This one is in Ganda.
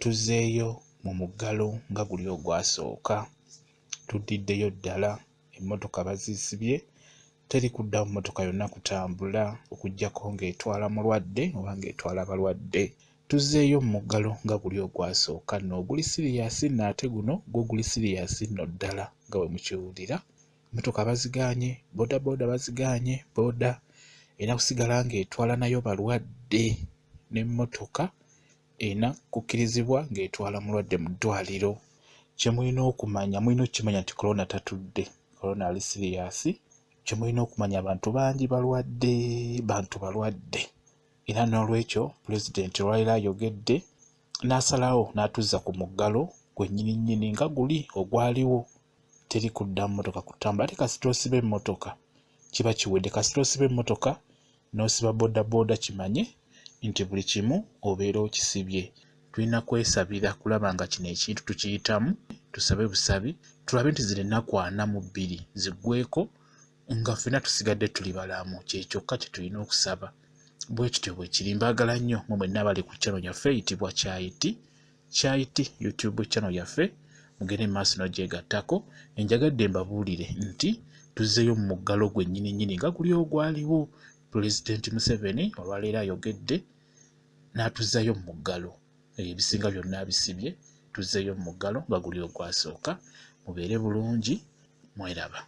tuzzeeyo mu muggalo nga guli ogwasooka. Tuddiddeyo ddala, emmotoka bazisibye, teri kuddamu mmotoka yonna kutambula okuggyako ng'etwala mulwadde oba ng'etwala balwadde. Tuzzeeyo mu muggalo nga guli ogwasooka nno oguli siriyasi nno ate guno gwo guli siriyasi nno ddala nga bwe mukiwulira. Emmotoka bazigaanye, boodabooda bazigaanye, booda erina kusigala ng'etwala nayo balwadde n'emmotoka erina kukkirizibwa ng'etwala mulwadde mu ddwaliro. Kye mulina okumanya, mulina okkimanya nti korona tatudde, korona ali siriyasi. Kye mulina okumanya abantu bangi balwadde, bantu balwadde. Era n'olwekyo pulezidenti olwaleero ayogedde n'asalawo n'atuzza ku muggalo gwennyini nga guli ogwaliwo. Teri kudda mmotoka kutambula. Ate kasita osiba emmotoka kiba kiwedde. Kasita osiba emmotoka n'osiba boodabooda kimanye nti buli kimu obeera okisibye. Tulina kwesabira kulaba nga kino ekintu tukiyitamu, tusabe busabi, tulabe nti zino ennaku 42 ziggweeko nga ffenna tusigadde tuli balamu. Kye kyokka kye tulina okusaba. Bwe kityo bwe kiri. Mbaagala nnyo mmwe mwenna abali ku channel yaffe eyitibwa Kyayiti YouTube channel yaffe, mugende maaso n'ogyegattako. Enjagadde mbabuulire nti tuzzeeyo mu muggalo gwennyini nga guli ogwaliwo. Pulezidenti Museveni olwaleero ayogedde n'atuzzaayo mu muggalo. Ebisinga byonna abisibye, tuzzeeyo mu muggalo nga guli ogwasooka. Mubeere bulungi, mweraba.